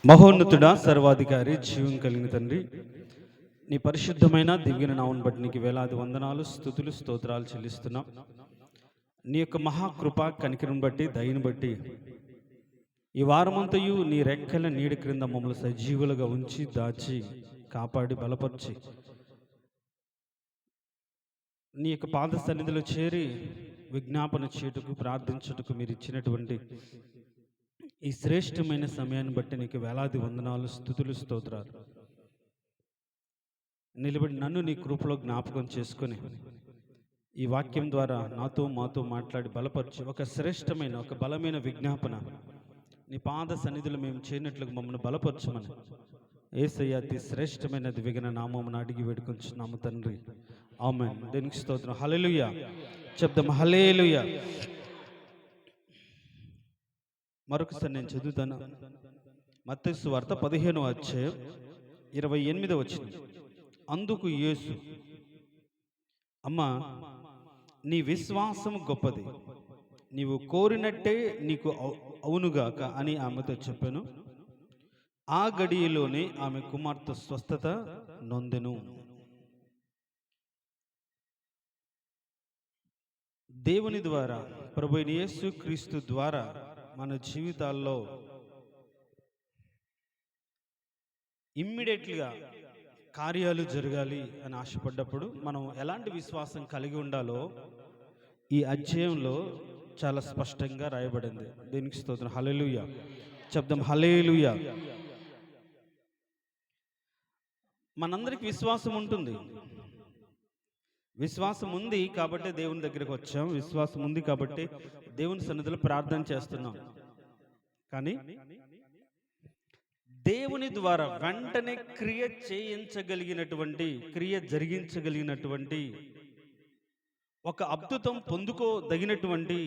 మహోన్నతుడా, సర్వాధికారి, జీవం కలిగిన తండ్రి, నీ పరిశుద్ధమైన దివ్యన నామమును బట్టి నీకు వేలాది వందనాలు, స్తుతులు, స్తోత్రాలు చెల్లిస్తున్నాం. నీ యొక్క మహాకృప కనికరం బట్టి, దయను బట్టి ఈ వారమంతయు నీ రెక్కల నీడ క్రింద మమ్మల్ని సజీవులుగా ఉంచి, దాచి, కాపాడి, బలపరిచి నీ యొక్క పాద సన్నిధిలో చేరి విజ్ఞాపన చేటుకు, ప్రార్థించుటకు మీరు ఇచ్చినటువంటి ఈ శ్రేష్టమైన సమయాన్ని బట్టి నీకు వేలాది వందనాలు, స్తుతులు, స్తోత్రాలు. నిలబడి నన్ను నీ కృపలో జ్ఞాపకం చేసుకొని ఈ వాక్యం ద్వారా నాతో మాతో మాట్లాడి బలపరిచి ఒక శ్రేష్టమైన, ఒక బలమైన విజ్ఞాపన నీ పాద సన్నిధిలో మేము చేయనట్లుగా మమ్మల్ని బలపరచమని యేసయ్య అతి శ్రేష్టమైన దివ్యన నామమున అడిగి వేడుకొంచున్నాము తండ్రి, ఆమేన్. దేనికి స్తోత్రం. హల్లెలూయా చెప్దాం. హల్లెలూయా. మరొకసారి నేను చదువుతాను. మత్తయి సువార్త 15వ అధ్యాయం 28వ వచనం. అందుకు యేసు, అమ్మా, నీ విశ్వాసం గొప్పది, నీవు కోరినట్టే నీకు అవునుగాక అని ఆమెతో చెప్పాను. ఆ గడియలోనే ఆమె కుమార్తె స్వస్థత నొందెను. దేవుని ద్వారా, ప్రభు అయిన యేసు క్రీస్తు ద్వారా మన జీవితాల్లో ఇమ్మీడియట్గా కార్యాలు జరగాలి అని ఆశపడ్డప్పుడు మనం ఎలాంటి విశ్వాసం కలిగి ఉండాలో ఈ అధ్యాయంలో చాలా స్పష్టంగా రాయబడింది. దీనికి స్తోత్రం. హల్లెలూయా చెప్దాం. హల్లెలూయా. మనందరికి విశ్వాసం ఉంటుంది. విశ్వాసం ఉంది కాబట్టి దేవుని దగ్గరికి వచ్చాం. విశ్వాసం ఉంది కాబట్టి దేవుని సన్నిధిలో ప్రార్థన చేస్తున్నాం. కానీ దేవుని ద్వారా వెంటనే క్రియ చేయించగలిగినటువంటి, క్రియ జరిగించగలిగినటువంటి, ఒక అద్భుతం పొందుకోదగినటువంటి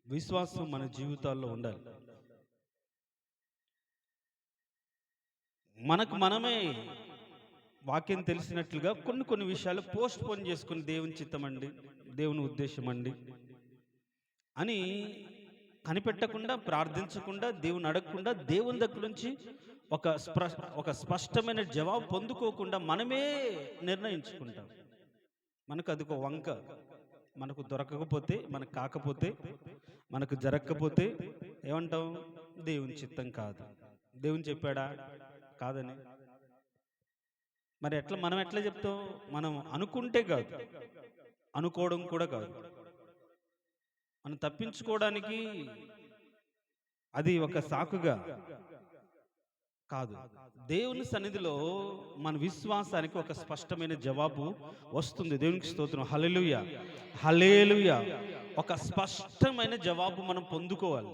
విశ్వాసం మన జీవితాల్లో ఉండాలి. మనకు మనమే వాక్యం తెలిసినట్లుగా కొన్ని విషయాలు పోస్ట్ పోన్ చేసుకుని దేవుని చిత్తమండి, దేవుని ఉద్దేశం అండి అని కనిపెట్టకుండా, ప్రార్థించకుండా, దేవుని అడగకుండా, దేవుని దగ్గర నుంచి ఒక స్పష్టమైన జవాబు పొందుకోకుండా మనమే నిర్ణయించుకుంటాం. మనకు అది ఒక వంక. మనకు దొరకకపోతే, మనకు కాకపోతే, మనకు జరగకపోతే ఏమంటాం? దేవుని చిత్తం కాదు. దేవుని చెప్పాడా? కాదని. మరి మనం ఎట్లా చెప్తాం? మనం అనుకుంటే కాదు, అనుకోవడం కూడా కాదు. మనం తప్పించుకోవడానికి అది ఒక సాకుగా కాదు. దేవుని సన్నిధిలో మన విశ్వాసానికి ఒక స్పష్టమైన జవాబు వస్తుంది. దేవునికి స్తోత్రం. హల్లెలూయా. హల్లెలూయా. ఒక స్పష్టమైన జవాబు మనం పొందుకోవాలి.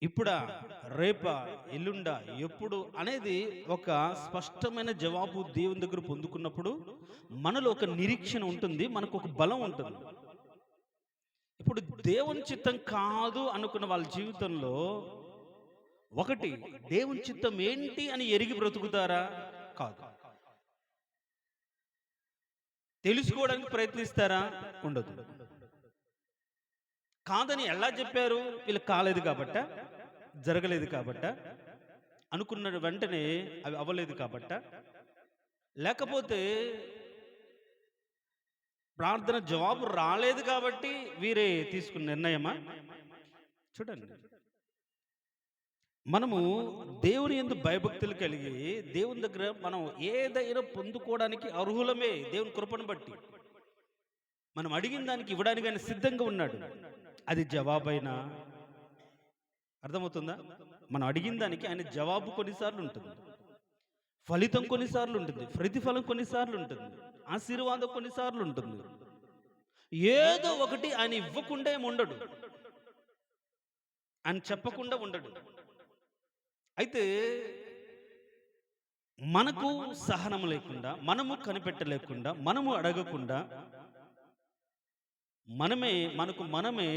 ఇప్పుడా, రేపా, ఎల్లుండా, ఎప్పుడు అనేది ఒక స్పష్టమైన జవాబు దేవుని దగ్గర పొందుకున్నప్పుడు మనలో ఒక నిరీక్షణ ఉంటుంది, మనకు ఒక బలం ఉంటుంది. ఇప్పుడు దేవుని చిత్తం కాదు అనుకున్న వాళ్ళ జీవితంలో ఒకటి, దేవుని చిత్తం ఏంటి అని ఎరిగి బ్రతుకుతారా? కాదు. తెలుసుకోవడానికి ప్రయత్నిస్తారా? ఉండదు. కాదని ఎలా చెప్పారు? వీళ్ళకి కాలేదు కాబట్ట, జరగలేదు కాబట్ట, అనుకున్న వెంటనే అవి అవ్వలేదు కాబట్ట, లేకపోతే ప్రార్థన జవాబు రాలేదు కాబట్టి వీరే తీసుకున్న నిర్ణయమా? చూడండి, మనము దేవుని యందు భయభక్తులు కలిగి దేవుని దగ్గర మనం ఏదైనా పొందుకోవడానికి అర్హులమే. దేవుని కృపను బట్టి మనం అడిగిన దానికి ఇవ్వడానికి ఆయన సిద్ధంగా ఉన్నాడు. అది జవాబైనా, అర్థమవుతుందా? మనం అడిగిన దానికి ఆయన జవాబు కొన్నిసార్లు ఉంటుంది, ఫలితం కొన్నిసార్లు ఉంటుంది, ప్రతిఫలం కొన్నిసార్లు ఉంటుంది, ఆశీర్వాదం కొన్నిసార్లు ఉంటుంది. ఏదో ఒకటి ఆయన ఇవ్వకుండా ఏమి ఉండడు, ఆయన చెప్పకుండా ఉండడు. అయితే మనకు సహనం లేకుండా, మనము కనిపెట్టలేకుండా, మనము అడగకుండా, మనమే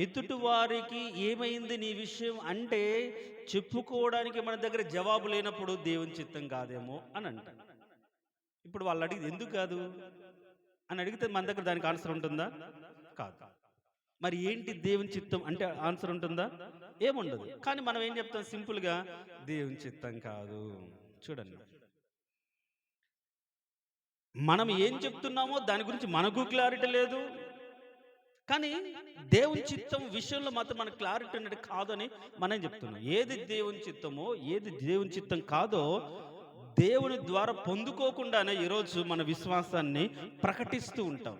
ఎదుటి వారికి ఏమైంది నీ విషయం అంటే చెప్పుకోవడానికి మన దగ్గర జవాబు లేనప్పుడు దేవుని చిత్తం కాదేమో అని అంటారు. ఇప్పుడు వాళ్ళు అడిగి ఎందుకు కాదు అని అడిగితే మన దగ్గర దానికి ఆన్సర్ ఉంటుందా? కాదు. మరి ఏంటి దేవుని చిత్తం అంటే ఆన్సర్ ఉంటుందా? ఏముండదు. కానీ మనం ఏం చెప్తాం సింపుల్గా, దేవుని చిత్తం కాదు. చూడండి, మనం ఏం చెప్తున్నామో దాని గురించి మనకు క్లారిటీ లేదు, కానీ దేవుని చిత్తం విషయంలో మాత్రం మనకు క్లారిటీ అనేది కాదని మనం చెప్తున్నాం. ఏది దేవుని చిత్తమో, ఏది దేవుని చిత్తం కాదో దేవుని ద్వారా పొందుకోకుండానే ఈరోజు మన విశ్వాసాన్ని ప్రకటిస్తూ ఉంటాం,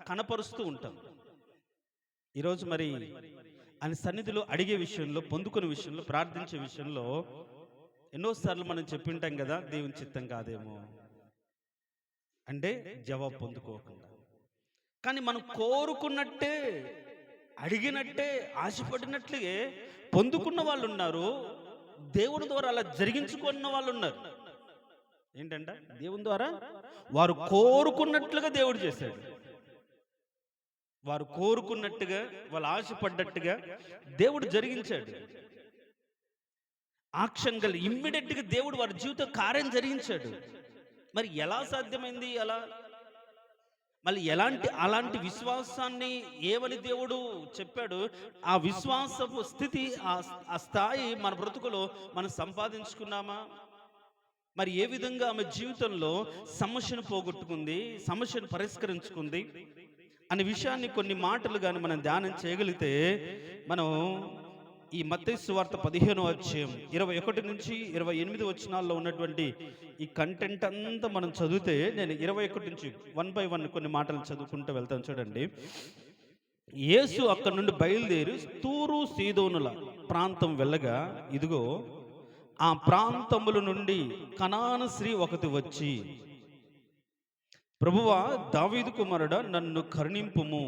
కనపరుస్తూ ఉంటాం. ఈరోజు మరి ఆయన సన్నిధిలో అడిగే విషయంలో, పొందుకునే విషయంలో, ప్రార్థించే విషయంలో ఎన్నోసార్లు మనం చెప్పింటాం కదా, దేవుని చిత్తం కాదేమో అంటే జవాబు పొందుకోకుండా. కానీ మనం కోరుకున్నట్టే, అడిగినట్టే, ఆశపడినట్లుగే పొందుకున్న వాళ్ళు ఉన్నారు, దేవుని ద్వారా అలా జరిగించుకున్న వాళ్ళు ఉన్నారు. ఏంటంట, దేవుని ద్వారా వారు కోరుకున్నట్లుగా దేవుడు చేశాడు. వారు కోరుకున్నట్టుగా, వాళ్ళు ఆశపడ్డట్టుగా దేవుడు జరిగించాడు. యాక్షన్ ఇమ్మీడియట్గా దేవుడు వారి జీవిత కార్యం జరిగించాడు. మరి ఎలా సాధ్యమైంది అలా? మళ్ళీ అలాంటి విశ్వాసాన్ని ఏమని దేవుడు చెప్పాడు? ఆ విశ్వాసపు స్థితి, ఆ స్థాయి మన బ్రతుకులో మనం సంపాదించుకున్నామా? మరి ఏ విధంగా ఆమె జీవితంలో సమస్యను పోగొట్టుకుంది, సమస్యను పరిష్కరించుకుంది అనే విషయాన్ని కొన్ని మాటలు కానీ మనం ధ్యానం చేయగలిగితే, మనం ఈ మత్తయి సువార్త 15వ అధ్యాయం 21 నుంచి 28 వచనాల్లో ఉన్నటువంటి ఈ కంటెంట్ అంతా మనం చదివితే, నేను 21 నుంచి 1 by 1 కొన్ని మాటలు చదువుకుంటూ వెళ్తాను. చూడండి, యేసు అక్కడి నుండి బయలుదేరి తూరు సీదోనుల ప్రాంతం వెళ్ళగా, ఇదిగో ఆ ప్రాంతముల నుండి కనాను స్త్రీ ఒకటి వచ్చి, ప్రభువా, దావీదు కుమారుడా, నన్ను కరుణింపుము,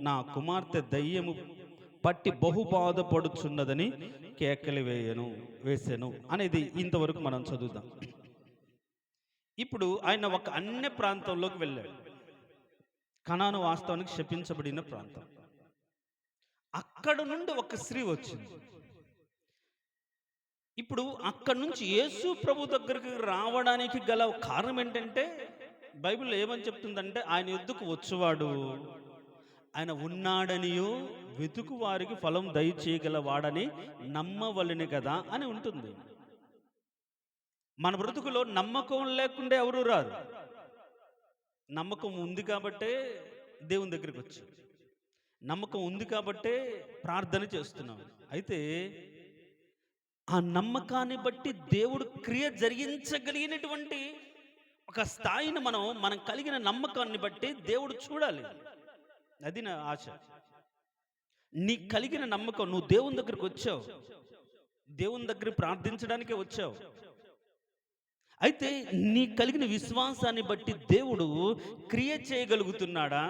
నా కుమార్తె దయ్యము పట్టి బహుబాధపడుచున్నదని కేకలు వేసెను అనేది ఇంతవరకు మనం చదువుదాం. ఇప్పుడు ఆయన ఒక అన్య ప్రాంతంలోకి వెళ్ళాడు. కనాను వాస్తవానికి శపించబడిన ప్రాంతం. అక్కడ నుండి ఒక స్త్రీ వచ్చింది. ఇప్పుడు అక్కడి నుంచి యేసు ప్రభు దగ్గరికి రావడానికి గల కారణం ఏంటంటే, బైబిల్లో ఏమని చెప్తుందంటే, ఆయన ఎద్దుకు వచ్చేవాడు, ఆయన ఉన్నాడనియో, వెతుకు వారికి ఫలం దయచేయగలవాడని నమ్మవలని కదా అని ఉంటుంది. మన బ్రతుకులో నమ్మకం లేకుండా ఎవరు రారు. నమ్మకం ఉంది కాబట్టే దేవుని దగ్గరికి వచ్చి, నమ్మకం ఉంది కాబట్టే ప్రార్థన చేస్తున్నాం. అయితే ఆ నమ్మకాన్ని బట్టి దేవుడు క్రియ జరిగించగలిగినటువంటి ఒక స్థాయిని మనం కలిగిన నమ్మకాన్ని బట్టి దేవుడు చూడాలి. అది నా ఆశ. నీ కలిగిన నమ్మకం, నువ్వు దేవుని దగ్గరికి వచ్చావు, దేవుని దగ్గర ప్రార్థించడానికే వచ్చావు. అయితే నీ కలిగిన విశ్వాసాన్ని బట్టి దేవుడు క్రియ చేయగలుగుతున్నాడా,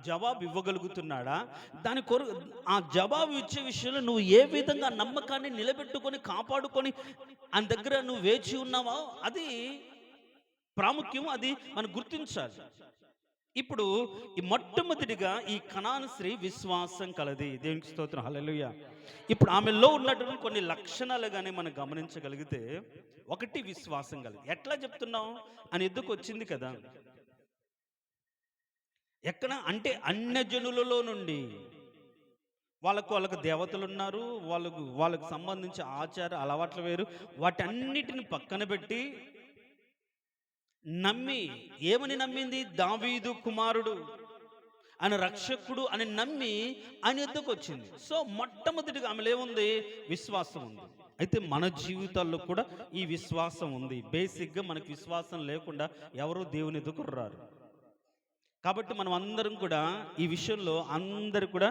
జవాబు ఇవ్వగలుగుతున్నాడా? దాని ఆ జవాబు ఇచ్చే విషయంలో నువ్వు ఏ విధంగా నమ్మకాన్ని నిలబెట్టుకొని, కాపాడుకొని ఆయన దగ్గర నువ్వు వేచి ఉన్నావో అది ప్రాముఖ్యం. అది మనం గుర్తించాలి. ఇప్పుడు ఈ మొట్టమొదటిగా ఈ కనాను స్త్రీ విశ్వాసం కలది. దేవునికి స్తోత్రం, హల్లెలూయా. ఇప్పుడు ఆమెలో ఉన్నటువంటి కొన్ని లక్షణాలు కానీ మనం గమనించగలిగితే, ఒకటి విశ్వాసం కలది. ఎట్లా చెప్తున్నాం అని ఎద్దుకు వచ్చింది కదా, ఎక్కడ అంటే అన్యజనులలో నుండి. వాళ్ళకు దేవతలు ఉన్నారు, వాళ్ళకు సంబంధించి ఆచార అలవాట్లు వేరు, వాటన్నిటిని పక్కన పెట్టి నమ్మి, ఏమని నమ్మింది? దావీదు కుమారుడు, ఆయన రక్షకుడు అని నమ్మి ఆయన ఎద్దుకు వచ్చింది. సో మొట్టమొదటిగా ఆమెలో ఏముంది? విశ్వాసం ఉంది. అయితే మన జీవితాల్లో కూడా ఈ విశ్వాసం ఉంది. బేసిక్గా మనకు విశ్వాసం లేకుండా ఎవరు దేవుని ఎద్దుకు రారు. కాబట్టి మనం అందరం కూడా ఈ విషయంలో అందరు కూడా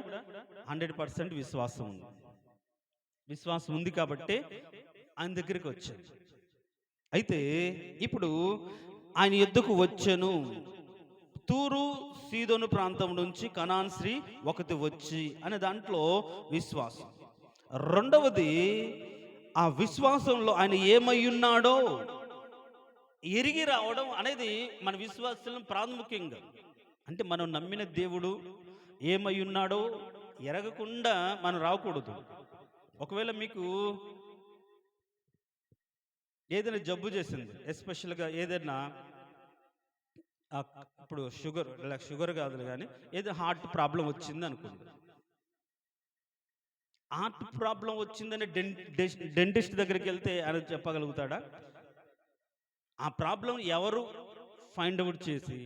100% విశ్వాసం ఉంది. విశ్వాసం ఉంది కాబట్టి ఆయన దగ్గరికి వచ్చారు. అయితే ఇప్పుడు ఆయన ఎద్దుకు వచ్చెను, తూరు సీదోను ప్రాంతం నుంచి కనాన్ స్త్రీ ఒకటి వచ్చి అనే దాంట్లో విశ్వాసం. రెండవది, ఆ విశ్వాసంలో ఆయన ఏమై ఉన్నాడో ఎరిగి రావడం అనేది మన విశ్వాసం ప్రాముఖ్యంగా. అంటే మనం నమ్మిన దేవుడు ఏమై ఉన్నాడో ఎరగకుండా మనం రాకూడదు. ఒకవేళ మీకు ఏదైనా జబ్బు చేసింది, ఎస్పెషల్గా ఏదైనా ఇప్పుడు షుగర్ కాదు కానీ ఏదైనా హార్ట్ ప్రాబ్లం వచ్చింది అనుకోండి, హార్ట్ ప్రాబ్లం వచ్చిందని డెంటిస్ట్ దగ్గరికి వెళ్తే ఆయన చెప్పగలుగుతాడా? ఆ ప్రాబ్లం ఎవరు ఫైండ్ అవుట్ చేసి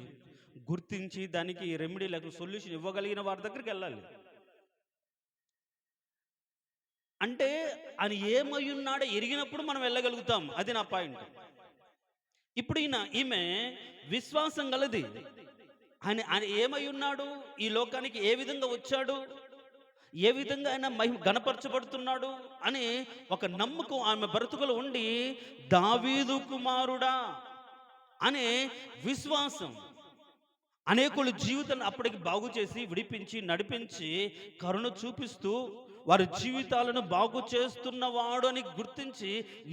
గుర్తించి దానికి రెమెడీ లేక సొల్యూషన్ ఇవ్వగలిగిన వారి దగ్గరికి వెళ్ళాలి. అంటే ఆయన ఏమై ఉన్నాడో ఎరిగినప్పుడు మనం వెళ్ళగలుగుతాం. అది నా పాయింట్. ఇప్పుడు ఈమె విశ్వాసం గలది. ఆయన ఆయన ఏమై ఉన్నాడు, ఈ లోకానికి ఏ విధంగా వచ్చాడు, ఏ విధంగా ఆయన గణపరచబడుతున్నాడు అని ఒక నమ్మకం ఆమె బ్రతుకులో ఉండి, దావీదు కుమారుడా అనే విశ్వాసం అనేకుల జీవితాన్ని అప్పటికి బాగు చేసి విడిపించి నడిపించి కరుణ చూపిస్తూ వారి జీవితాలను బాగు చేస్తున్నవాడు అని గుర్తించి,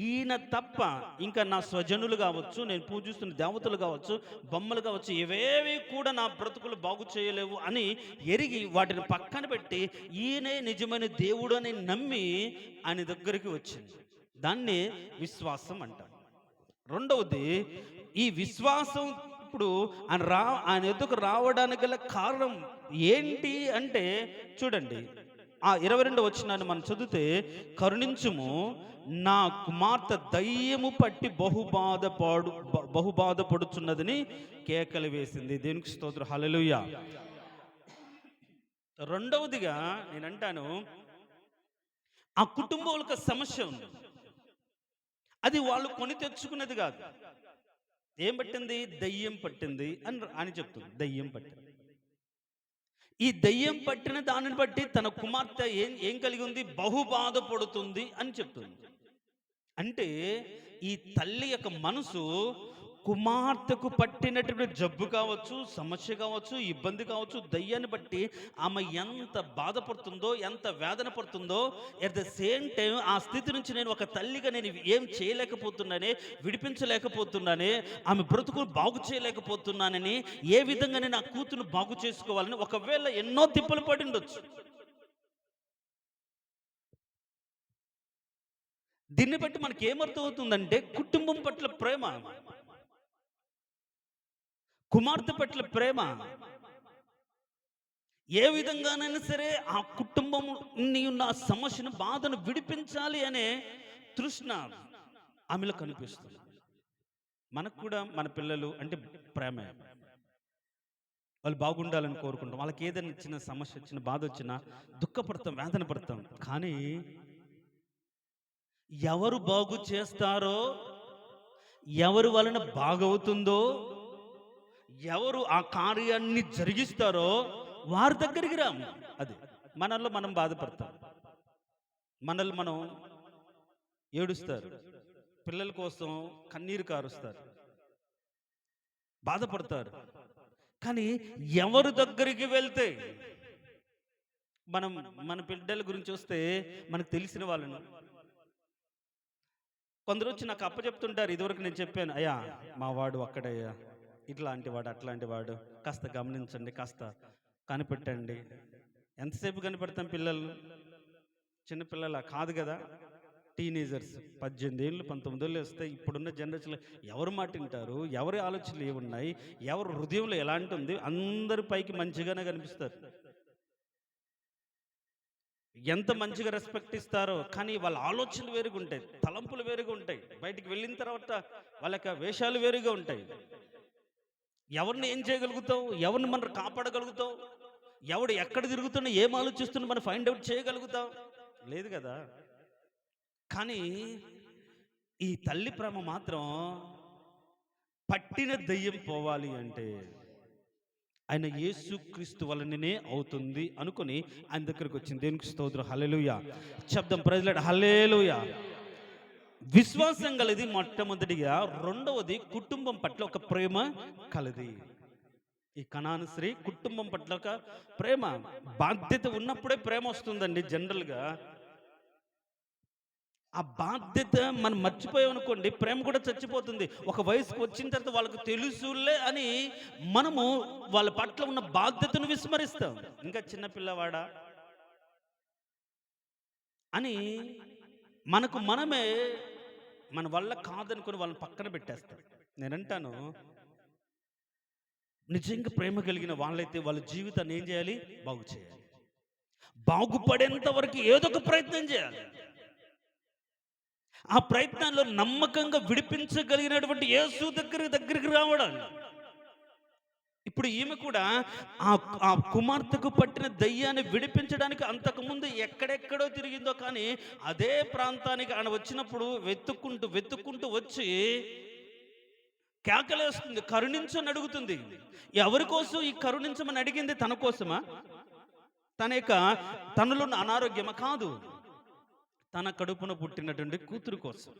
ఈయన తప్ప ఇంకా నా స్వజనులు కావచ్చు, నేను పూజిస్తున్న దేవతలు కావచ్చు, బొమ్మలు కావచ్చు, ఇవేవి కూడా నా బ్రతుకులు బాగు చేయలేవు అని ఎరిగి వాటిని పక్కన పెట్టి ఈయనే నిజమైన దేవుడు అని నమ్మి ఆయన దగ్గరికి వచ్చింది. దాన్ని విశ్వాసం అంటారు. రెండవది, ఈ విశ్వాసం ఇప్పుడు ఆయన ఎదుకు రావడానికి గల కారణం ఏంటి అంటే చూడండి, ఆ 22 వచనాన్ని మనం చదివితే, కరుణించుము, నా కుమార్తె దయ్యము పట్టి బహుబాధపడుచున్నదని కేకలు వేసింది. దేవునికి స్తోత్రం, హల్లెలూయా. రెండవదిగా నేనంటాను, ఆ కుటుంబంలో సమస్య ఉంది. అది వాళ్ళు కొని తెచ్చుకున్నది కాదు. ఏం పట్టింది? దయ్యం పట్టింది అని చెప్తుంది. దయ్యం పట్టింది. ఈ దయ్యం పట్టిన దానిని బట్టి తన కుమార్తె ఏం కలిగి ఉంది? బహుబాధపడుతుంది అని చెప్తుంది. అంటే ఈ తల్లి యొక్క మనసు కుమార్తెకు పట్టినటువంటి జబ్బు కావచ్చు, సమస్య కావచ్చు, ఇబ్బంది కావచ్చు, దయ్యాన్ని బట్టి ఆమె ఎంత బాధపడుతుందో, ఎంత వేదన పడుతుందో, ఎట్ ద సేమ్ టైం ఆ స్థితి నుంచి నేను ఒక తల్లిగా నేను ఏం చేయలేకపోతున్నానే, విడిపించలేకపోతున్నానే, ఆమె బ్రతుకును బాగు చేయలేకపోతున్నానని, ఏ విధంగా నేను ఆ కూతురు బాగు చేసుకోవాలని ఒకవేళ ఎన్నో తిప్పలు పడి ఉండొచ్చు. దీన్ని బట్టి మనకి ఏమర్థం అవుతుందంటే, కుటుంబం పట్ల ప్రేమ, కుమార్తె పట్ల ప్రేమ, ఏ విధంగానైనా సరే ఆ కుటుంబం ఉన్న సమస్యను, బాధను విడిపించాలి అనే తృష్ణ ఆమెలో కనిపిస్తుంది. మనకు కూడా మన పిల్లలు అంటే ప్రేమ, వాళ్ళు బాగుండాలని కోరుకుంటాం. వాళ్ళకి ఏదైనా చిన్న సమస్య వచ్చిన, బాధ వచ్చినా దుఃఖపడతాం, వేదన పడతాం. కానీ ఎవరు బాగు చేస్తారో, ఎవరి వలన బాగవుతుందో, ఎవరు ఆ కార్యాన్ని జరిగిస్తారో వారి దగ్గరికి రాము. అది మనల్లో మనం బాధపడతాం, మనల్ని మనం ఏడుస్తారు, పిల్లల కోసం కన్నీరు కారుస్తారు, బాధపడతారు. కానీ ఎవరి దగ్గరికి వెళ్తే, మన పిల్లల గురించి వస్తే మనకు తెలిసిన వాళ్ళను కొందరు వచ్చి నాకు అప్పచెప్తుంటారు. ఇదివరకు నేను చెప్పాను, అయ్యా మా వాడు అక్కడయ్యా, ఇట్లాంటి వాడు, అట్లాంటి వాడు, కాస్త గమనించండి, కాస్త కనిపెట్టండి. ఎంతసేపు కనిపెడతాం పిల్లలు? చిన్నపిల్లల కాదు కదా, టీనేజర్స్ 18 ఏళ్ళు 19 ఏళ్ళు వస్తే ఇప్పుడున్న జనరేషన్లో ఎవరు మాట వింటారు? ఎవరి ఆలోచనలు ఏమున్నాయి? ఎవరు హృదయంలో ఎలాంటి ఉంది? అందరి పైకి మంచిగానే కనిపిస్తారు, ఎంత మంచిగా రెస్పెక్ట్ ఇస్తారో, కానీ వాళ్ళ ఆలోచనలు వేరుగా ఉంటాయి, తలంపులు వేరుగా ఉంటాయి. బయటికి వెళ్ళిన తర్వాత వాళ్ళ యొక్క వేషాలు వేరుగా ఉంటాయి. ఎవరిని ఏం చేయగలుగుతావు? ఎవరిని మనం కాపాడగలుగుతావు? ఎవడు ఎక్కడ తిరుగుతున్నా, ఏం ఆలోచిస్తున్నా మనం ఫైండ్ అవుట్ చేయగలుగుతాం? లేదు కదా. కానీ ఈ తల్లి ప్రేమ మాత్రం పట్టిన దయ్యం పోవాలి అంటే ఆయన యేసుక్రీస్తు వలననే అవుతుంది అనుకుని ఆయన దగ్గరికి వచ్చింది. దేవునికి స్తోత్రం, హల్లెలూయా. శబ్దం ప్రజలాడు, హల్లెలూయా. విశ్వాసం కలది మొట్టమొదటిగా. రెండవది, కుటుంబం పట్ల ఒక ప్రేమ కలది. ఈ కనాను స్త్రీ కుటుంబం పట్ల ఒక ప్రేమ, బాధ్యత ఉన్నప్పుడే ప్రేమ వస్తుందండి. జనరల్గా ఆ బాధ్యత మనం మర్చిపోయామనుకోండి, ప్రేమ కూడా చచ్చిపోతుంది. ఒక వయసుకు వచ్చిన తర్వాత వాళ్ళకి తెలుసులే అని మనము వాళ్ళ పట్ల ఉన్న బాధ్యతను విస్మరిస్తాం. ఇంకా చిన్నపిల్లవాడా అని మనకు మనమే మన వల్ల కాదనుకుని వాళ్ళని పక్కన పెట్టేస్తాం. నేనంటాను, నిజంగా ప్రేమ కలిగిన వాళ్ళైతే వాళ్ళ జీవితాన్ని ఏం చేయాలి? బాగు చేయాలి. బాగుపడేంత వరకు ఏదో ఒక ప్రయత్నం చేయాలి. ఆ ప్రయత్నంలో నమ్మకంగా విడిపించగలిగినటువంటి యేసు దగ్గరికి రావడం. ఇప్పుడు ఈమె కూడా ఆ ఆ కుమార్తెకు పట్టిన దయ్యాన్ని విడిపించడానికి అంతకుముందు ఎక్కడెక్కడో తిరిగిందో, కానీ అదే ప్రాంతానికి ఆమె వచ్చినప్పుడు వెతుక్కుంటూ వచ్చి కేకలేస్తుంది, కరుణించని అడుగుతుంది. ఎవరి కోసం ఈ కరుణించమని అడిగింది? తన కోసమా? తనలో ఉన్న అనారోగ్యమా? కాదు. తన కడుపున పుట్టినటువంటి కూతురు కోసం,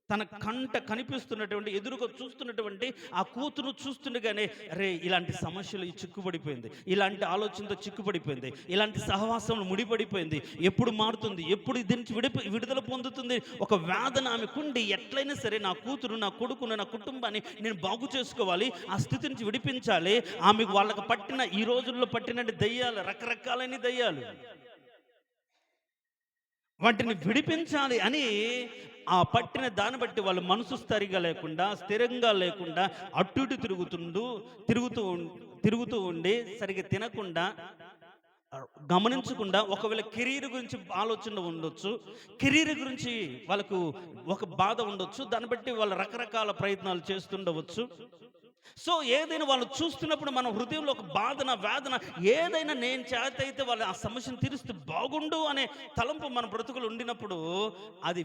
తన కంట కనిపిస్తున్నటువంటి, ఎదురుగా చూస్తున్నటువంటి ఆ కూతురు చూస్తుండగానే, అరే ఇలాంటి సమస్యలు చిక్కుపడిపోయింది, ఇలాంటి ఆలోచనతో చిక్కుపడిపోయింది, ఇలాంటి సహవాసంలో ముడిపడిపోయింది, ఎప్పుడు మారుతుంది, ఎప్పుడు దీనికి విడుదల పొందుతుంది, ఒక వేదన ఆమెకుండి ఎట్లయినా సరే నా కూతురు, నా కొడుకును, నా కుటుంబాన్ని నేను బాగు చేసుకోవాలి, ఆ స్థితి నుంచి విడిపించాలి. ఆమెకు వాళ్ళకి పట్టిన, ఈ రోజుల్లో పట్టినట్టు దయ్యాలు, రకరకాలైన దయ్యాలు, వాటిని విడిపించాలి అని ఆ పట్టిన దాన్ని బట్టి వాళ్ళ మనసు స్థిరంగా లేకుండా అటు ఇటు తిరుగుతూ ఉండి, సరిగ్గా తినకుండా, గమనించకుండా, ఒకవేళ కెరీర్ గురించి ఆలోచన ఉండొచ్చు, కెరీర్ గురించి వాళ్ళకు ఒక బాధ ఉండొచ్చు, దాన్ని బట్టి వాళ్ళు రకరకాల ప్రయత్నాలు చేస్తుండవచ్చు. సో ఏదైనా వాళ్ళు చూస్తున్నప్పుడు మన హృదయంలో ఒక బాధన, వేదన, ఏదైనా నేను చేతైతే వాళ్ళు ఆ సమస్యను తీరుస్తే బాగుండు అనే తలంపు మన బ్రతుకులు ఉండినప్పుడు, అది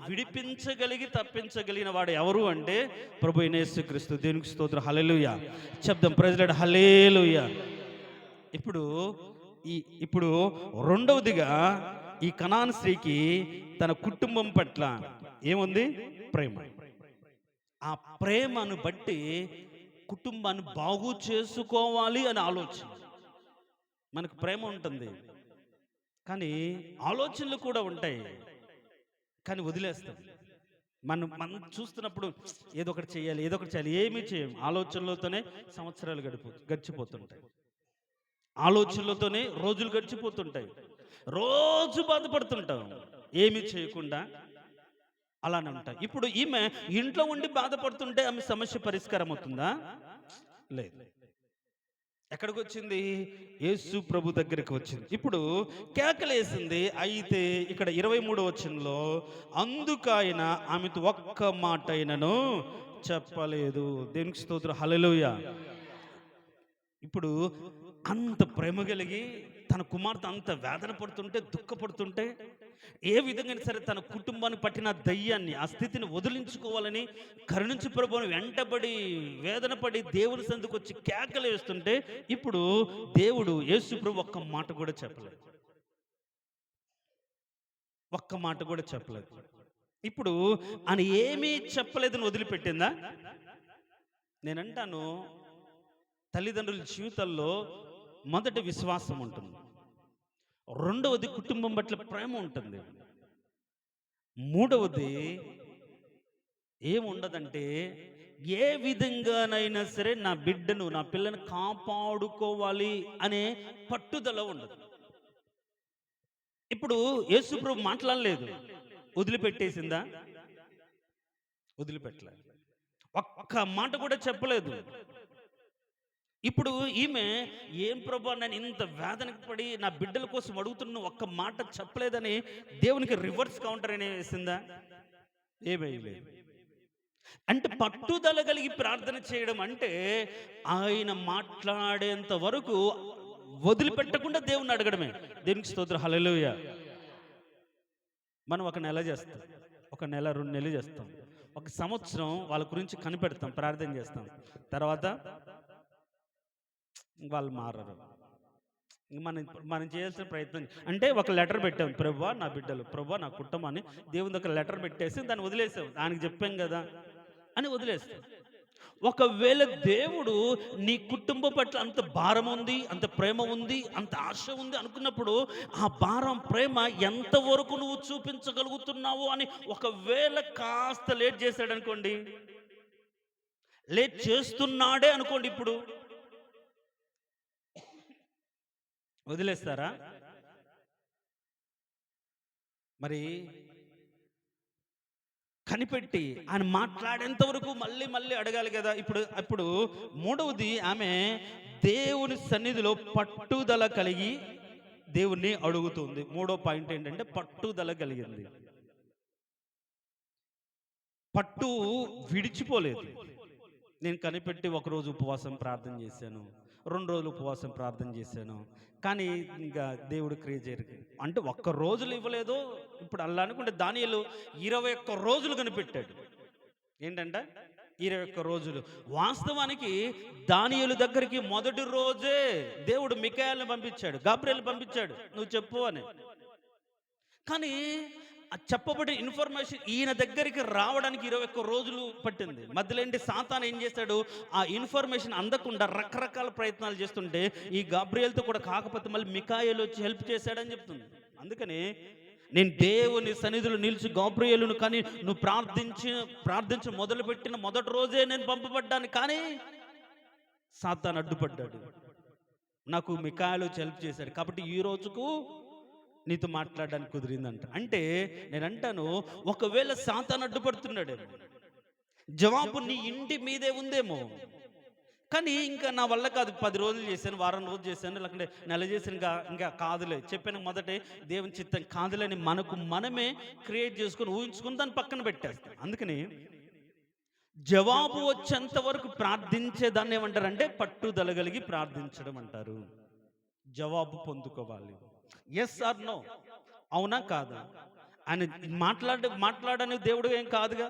తప్పించగలిగిన వాడు ఎవరు అంటే ప్రభు అయిన యేసుక్రీస్తు. దేవునికి స్తోత్రం. హల్లెలూయా చెప్దాం. Praise Lord. హల్లెలూయా. ఇప్పుడు రెండవదిగా ఈ కనాను స్త్రీకి తన కుటుంబం పట్ల ఏముంది? ప్రేమ. ఆ ప్రేమను బట్టి కుటుంబాన్ని బాగు చేసుకోవాలి అని ఆలోచన. మనకు ప్రేమ ఉంటుంది, కానీ ఆలోచనలు కూడా ఉంటాయి, కానీ వదిలేస్తాం. మనం చూస్తున్నప్పుడు ఏదో ఒకటి చేయాలి, ఏమీ చేయం. ఆలోచనలతోనే సంవత్సరాలు గడిచిపోతుంటాయి, ఆలోచనలతోనే రోజులు గడిచిపోతుంటాయి, రోజు బాధపడుతుంటాం, ఏమీ చేయకుండా అలానే ఉంటాయి. ఇప్పుడు ఈమె ఇంట్లో ఉండి బాధపడుతుంటే ఆమె సమస్య పరిష్కారం అవుతుందా? లేదు. ఎక్కడికి వచ్చింది? యేసు ప్రభు దగ్గరికి వచ్చింది. ఇప్పుడు కేకలేసింది. అయితే ఇక్కడ 23వ వచనంలో, అందుకాయన ఆమెతో ఒక్క మాట అయినను చెప్పలేదు. దేవునికి స్తోత్రం. హల్లెలూయా. ఇప్పుడు అంత ప్రేమ కలిగి తన కుమార్తె అంత వేదన పడుతుంటే, దుఃఖపడుతుంటే, ఏ విధంగా సరే తన కుటుంబాన్ని పట్టిన దయ్యాన్ని, ఆ స్థితిని వదిలించుకోవాలని కరుణించి ప్రభువుని వెంటబడి వేదన పడి దేవుని సందుకు వచ్చి కేకలు వేస్తుంటే, ఇప్పుడు దేవుడు యేసు ప్రభు ఒక్క మాట కూడా చెప్పలేదు. ఇప్పుడు ఆయన ఏమీ చెప్పలేదని వదిలిపెట్టిందా? నేనంటాను, తల్లిదండ్రుల జీవితాల్లో మొదటి విశ్వాసం ఉంటుంది, రెండవది కుటుంబం పట్ల ప్రేమ ఉంటుంది, మూడవది ఏముండదంటే ఏ విధంగానైనా సరే నా బిడ్డను, నా పిల్లని కాపాడుకోవాలి అనే పట్టుదల ఉండదు. ఇప్పుడు యేసు ప్రభు మాట్లాడలేదు, వదిలిపెట్టేసిందా? వదిలిపెట్టలేదు. ఒక్క మాట కూడా చెప్పలేదు. ఇప్పుడు ఈమె, ఏం ప్రభు నేను ఇంత వేదనకు పడి నా బిడ్డల కోసం అడుగుతున్న ఒక్క మాట చెప్పలేదని దేవునికి రివర్స్ కౌంటర్ అనే వేసిందా? ఏమేయలేదు. అంటే పట్టుదల కలిగి ప్రార్థన చేయడం అంటే ఆయన మాట్లాడేంత వరకు వదిలిపెట్టకుండా దేవుణ్ణి అడగడమే. దేవునికి స్తోత్రం. హల్లెలూయా. మనం ఒక నెల చేస్తాం, ఒక నెల 2 నెలలు చేస్తాం, ఒక సంవత్సరం వాళ్ళ గురించి కనిపెడతాం, ప్రార్థన చేస్తాం, తర్వాత వాళ్ళు మారరు. మనం చేయాల్సిన ప్రయత్నం అంటే ఒక లెటర్ పెట్టాం, ప్రభువా నా బిడ్డలు, ప్రభువా నా కుటుంబాన్ని, దేవుని దగ్గర లెటర్ పెట్టేసి దాన్ని వదిలేసాం, ఆయనకి చెప్పాం కదా అని వదిలేస్తాం. ఒకవేళ దేవుడు నీ కుటుంబం పట్ల అంత భారం ఉంది, అంత ప్రేమ ఉంది, అంత ఆశ ఉంది అనుకున్నప్పుడు, ఆ భారం ప్రేమ ఎంతవరకు నువ్వు చూపించగలుగుతున్నావు అని ఒకవేళ కాస్త లేట్ చేశాడు అనుకోండి, లేట్ చేస్తున్నాడే అనుకోండి, ఇప్పుడు వదిలేస్తారా? మరి కనిపెట్టి ఆయన మాట్లాడేంత వరకు మళ్ళీ అడగాలి కదా. ఇప్పుడు మూడవది, ఆమె దేవుని సన్నిధిలో పట్టుదల కలిగి దేవుణ్ణి అడుగుతుంది. మూడో పాయింట్ ఏంటంటే పట్టుదల కలిగింది. పట్టు విడిచిపోలేదు. నేను కనిపెట్టి ఒకరోజు ఉపవాసం ప్రార్థన చేశాను, 2 రోజులు ఉపవాసం ప్రార్థన చేశాను, కానీ ఇంకా దేవుడు క్రియ చేయరు. అంటే ఒక్క రోజులు ఇవ్వలేదు. ఇప్పుడు అలా అనుకుంటే దానియేలు 21 రోజులు కనిపెట్టాడు. ఏంటంటే 21 రోజులు. వాస్తవానికి దానియేలు దగ్గరికి మొదటి రోజే దేవుడు మిఖాయేలుని పంపించాడు, గాబ్రియేలుని పంపించాడు, నువ్వు చెప్పు అని. కానీ ఆ చెప్పబడిన ఇన్ఫర్మేషన్ ఈయన దగ్గరికి రావడానికి 21 రోజులు పట్టింది. మధ్యలో ఏంటి, సాతాను ఏం చేశాడు, ఆ ఇన్ఫర్మేషన్ అందకుండా రకరకాల ప్రయత్నాలు చేస్తుంటే ఈ గాబ్రియేలుతో కూడా కాకపోతే మళ్ళీ మిఖాయేలు వచ్చి హెల్ప్ చేశాడని చెప్తుంది. అందుకని నేను దేవుని సన్నిధిలో నిలిచి గాబ్రియేలును కానీ నువ్వు ప్రార్థించి మొదలుపెట్టిన మొదటి రోజే నేను పంపబడ్డాను, కానీ సాతాను అడ్డుపడ్డాడు. నాకు మిఖాయేలు వచ్చి హెల్ప్ చేశాడు, కాబట్టి ఈ రోజుకు నీతో మాట్లాడడానికి కుదిరిందంట. అంటే నేను అంటాను, ఒకవేళ సాతాను అడ్డుపడుతున్నాడేమో, జవాబు నీ ఇంటి మీదే ఉందేమో, కానీ ఇంకా నా వల్ల కాదు, 10 రోజులు చేశాను, వారం రోజులు చేశాను, లేకుంటే నెల చేశాను, ఇంకా కాదులే, చెప్పాను మొదటే దేవుని చిత్తం కాదులేని మనకు మనమే క్రియేట్ చేసుకుని ఊహించుకుని దాన్ని పక్కన పెట్టేస్తాం. అందుకని జవాబు వచ్చేంత వరకు ప్రార్థించేదాన్ని ఏమంటారంటే పట్టుదల కలిగి ప్రార్థించడం అంటారు. జవాబు పొందుకోవాలి. ఎస్ ఆర్ నో, అవునా కాదా అని మాట్లాడని దేవుడు ఏం కాదుగా.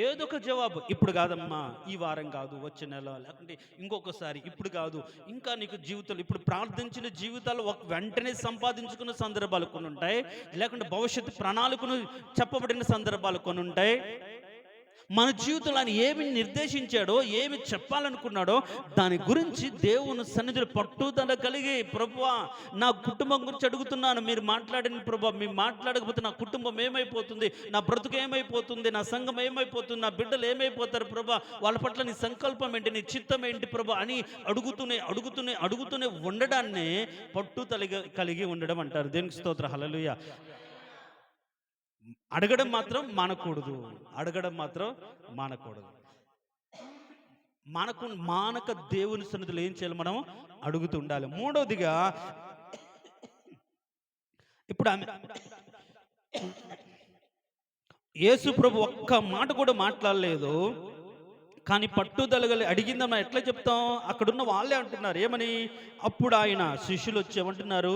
ఏదో ఒక జవాబు, ఇప్పుడు కాదమ్మా, ఈ వారం కాదు, వచ్చే నెల, లేకుంటే ఇంకొకసారి, ఇప్పుడు కాదు, ఇంకా నీకు జీవితాలు, ఇప్పుడు ప్రార్థించిన జీవితాలు వెంటనే సంపాదించుకున్న సందర్భాలు కొన్ని ఉంటాయి, లేకుంటే భవిష్యత్తు ప్రణాళికను చెప్పబడిన సందర్భాలు కొన్ని ఉంటాయి. మన జీవితంలో ఆయన ఏమి నిర్దేశించాడో, ఏమి చెప్పాలనుకున్నాడో దాని గురించి దేవుని సన్నిధిలో పట్టుదల కలిగి, ప్రభువా నా కుటుంబం గురించి అడుగుతున్నాను, మీరు మాట్లాడిన ప్రభువా, మీరు మాట్లాడకపోతే నా కుటుంబం ఏమైపోతుంది, నా బ్రతుకు ఏమైపోతుంది, నా సంఘం ఏమైపోతుంది, నా బిడ్డలు ఏమైపోతారు ప్రభువా, వాళ్ళ పట్ల నీ సంకల్పం ఏంటి, నీ చిత్తం ఏంటి ప్రభువా అని అడుగుతూనే ఉండడాన్ని పట్టుదల కలిగి ఉండడం అంటారు. దేవునికి స్తోత్రం, హల్లెలూయా. అడగడం మాత్రం మానకూడదు. మానక దేవుని సన్నిధిలో ఏం చేయాలి, మనం అడుగుతూ ఉండాలి. మూడవదిగా, ఇప్పుడు ఆమె యేసు ప్రభు ఒక్క మాట కూడా మాట్లాడలేదు, కానీ పట్టుదలగలి అడిగిందమ్మా. ఎట్లా చెప్తాం, అక్కడున్న వాళ్ళే అంటున్నారు ఏమని, అప్పుడు ఆయన శిష్యులు వచ్చి ఏమంటున్నారు,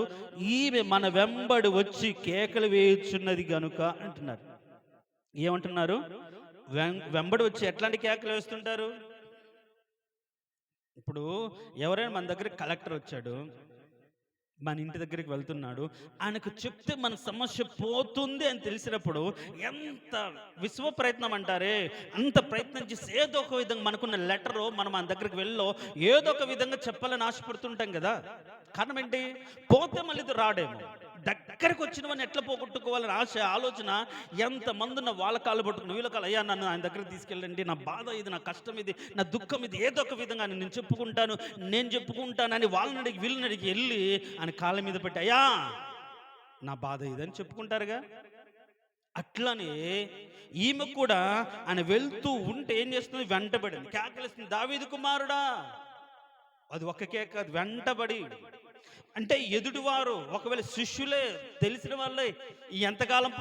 ఈమె మన వెంబడి వచ్చి కేకలు వేయుచున్నది గనుక అంటున్నారు. ఏమంటున్నారు, వెంబడి వచ్చి ఎట్లాంటి కేకలు వేస్తుంటారు. ఇప్పుడు ఎవరైనా మన దగ్గర కలెక్టర్ వచ్చాడు, మన ఇంటి దగ్గరికి వెళ్తున్నాడు, ఆయనకు చెప్తే మన సమస్య పోతుంది అని తెలిసినప్పుడు ఎంత విశ్వ ప్రయత్నం అంటారే, అంత ప్రయత్నం చేసి ఏదో ఒక విధంగా మనకున్న లెటరు మనం మన దగ్గరికి వెళ్ళో ఏదో ఒక విధంగా చెప్పాలని ఆశపడుతుంటాం కదా. కారణం ఏంటి, పోతే మళ్ళీ రాడేమో, దగ్గరికి వచ్చినవన్నీ ఎట్లా పోగొట్టుకోవాలని ఆలోచన. ఎంతమంది ఉన్న వాళ్ళ కాళ్ళు పట్టుకుని వీళ్ళ కాళ్ళు, అయ్యా నన్ను ఆయన దగ్గరికి తీసుకెళ్ళండి, నా బాధ ఇది, నా కష్టం ఇది, నా దుఃఖం ఇది, ఏదో ఒక విధంగా నేను చెప్పుకుంటానని వాళ్ళని అడిగి వీళ్ళని అడిగి వెళ్ళి ఆయన కాళ్ళ మీద పెట్టి, అయ్యా నా బాధ ఇదని చెప్పుకుంటారుగా. అట్లనే ఈమె కూడా ఆయన వెళ్తూ ఉంటే ఏం చేస్తుంది, వెంటబడింది, కేకలేస్తుంది, దావీదు కుమారుడా. అది ఒక కేక, అది వెంటబడి. అంటే ఎదుటివారు ఒకవేళ శిష్యులే, తెలిసిన వాళ్ళే, ఎంతకాలం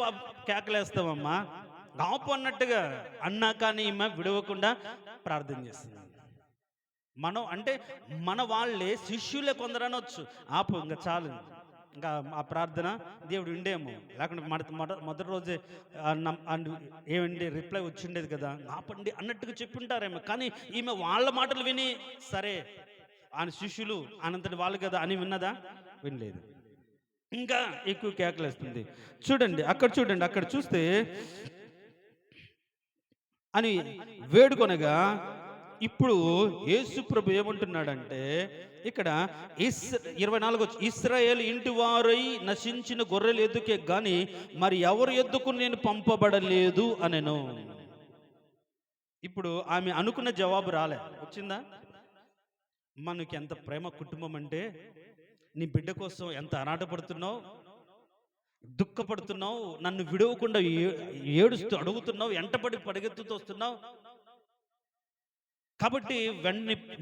కేకలేస్తామమ్మా గాపు అన్నట్టుగా అన్నా, కానీ ఈమె విడవకుండా ప్రార్థన చేస్తుంది. మనం అంటే మన వాళ్ళే, శిష్యులే కొందరు అనొచ్చు, ఆపు ఇంకా చాలు, ఇంకా ఆ ప్రార్థన దేవుడు ఉండేమో, లేకుంటే మొదటి రోజే ఏమండి రిప్లై వచ్చిండేది కదా, ఆపండి అన్నట్టుగా చెప్పుంటారేమో. కానీ ఈమె వాళ్ళ మాటలు విని, సరే ఆయన శిష్యులు అనంతటి వాళ్ళు కదా అని విన్నదా, వినలేదు, ఇంకా ఎక్కువ కేకలేస్తుంది. చూడండి అక్కడ చూస్తే అని వేడుకొనగా, ఇప్పుడు యేసు ప్రభు ఏమంటున్నాడంటే ఇక్కడ 24 ఇశ్రాయేలు ఇంటి వారై నశించిన గొర్రెలు ఎద్దుకే గాని మరి ఎవరు ఎద్దుకు నేను పంపబడలేదు అనెను. ఇప్పుడు ఆమె అనుకున్న జవాబు రాలే, వచ్చిందా. మనకి ఎంత ప్రేమ కుటుంబం అంటే, నీ బిడ్డ కోసం ఎంత ఆరాటపడుతున్నావు, దుఃఖపడుతున్నావు, నన్ను విడవకుండా ఏడుస్తూ అడుగుతున్నావు, ఎంటపడి పరిగెత్తుతూ వస్తున్నావు, కాబట్టి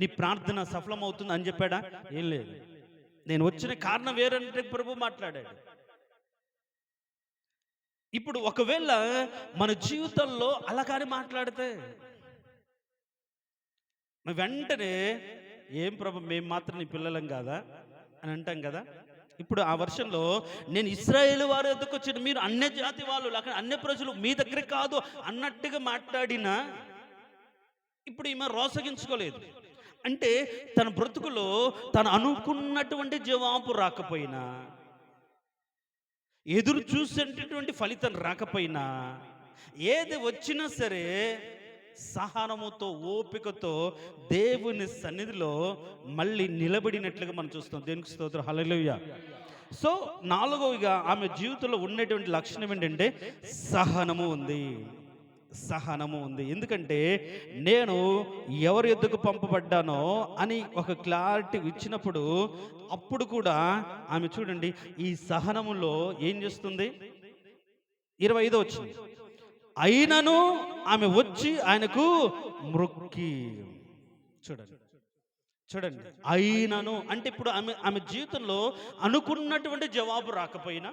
నీ ప్రార్థన సఫలమవుతుంది అని చెప్పాడా, ఏం లేదు. నేను వచ్చిన కారణం వేరంటే ప్రభు మాట్లాడాడు. ఇప్పుడు ఒకవేళ మన జీవితంలో అలాగని మాట్లాడితే వెంటనే ఏం ప్రభు మేము మాత్రం నీ పిల్లలం కాదా అని అంటాం కదా. ఇప్పుడు ఆ వర్షంలో నేను ఇశ్రాయేలు వారి వద్దకు వచ్చిన మీరు అన్య జాతి వాళ్ళు అక్కడ అన్య ప్రజలు మీ దగ్గర కాదు అన్నట్టుగా మాట్లాడినా ఇప్పుడు ఈమె రోసగించుకోలేదు. అంటే తన బ్రతుకులో తను అనుకున్నటువంటి జవాబు రాకపోయినా, ఎదురు చూసేటటువంటి ఫలితం రాకపోయినా, ఏది వచ్చినా సరే సహనముతో ఓపికతో దేవుని సన్నిధిలో మళ్ళీ నిలబడినట్లుగా మనం చూస్తాం. దేవునికి స్తోత్రం, హల్లెలూయా. సో నాలుగవగా ఆమె జీవితంలో ఉండేటువంటి లక్షణం ఏంటంటే సహనము ఉంది. సహనము ఉంది. ఎందుకంటే నేను ఎవరి యొద్దకు పంపబడ్డానో అని ఒక క్లారిటీ ఇచ్చినప్పుడు అప్పుడు కూడా ఆమె చూడండి ఈ సహనములో ఏం చేస్తుంది. 25 వచ్చింది. అయినను ఆమె వచ్చి ఆయనకు మ్రొక్కి. చూడండి చూడండి అయినను అంటే ఇప్పుడు ఆమె జీవితంలో అనుకున్నటువంటి జవాబు రాకపోయినా,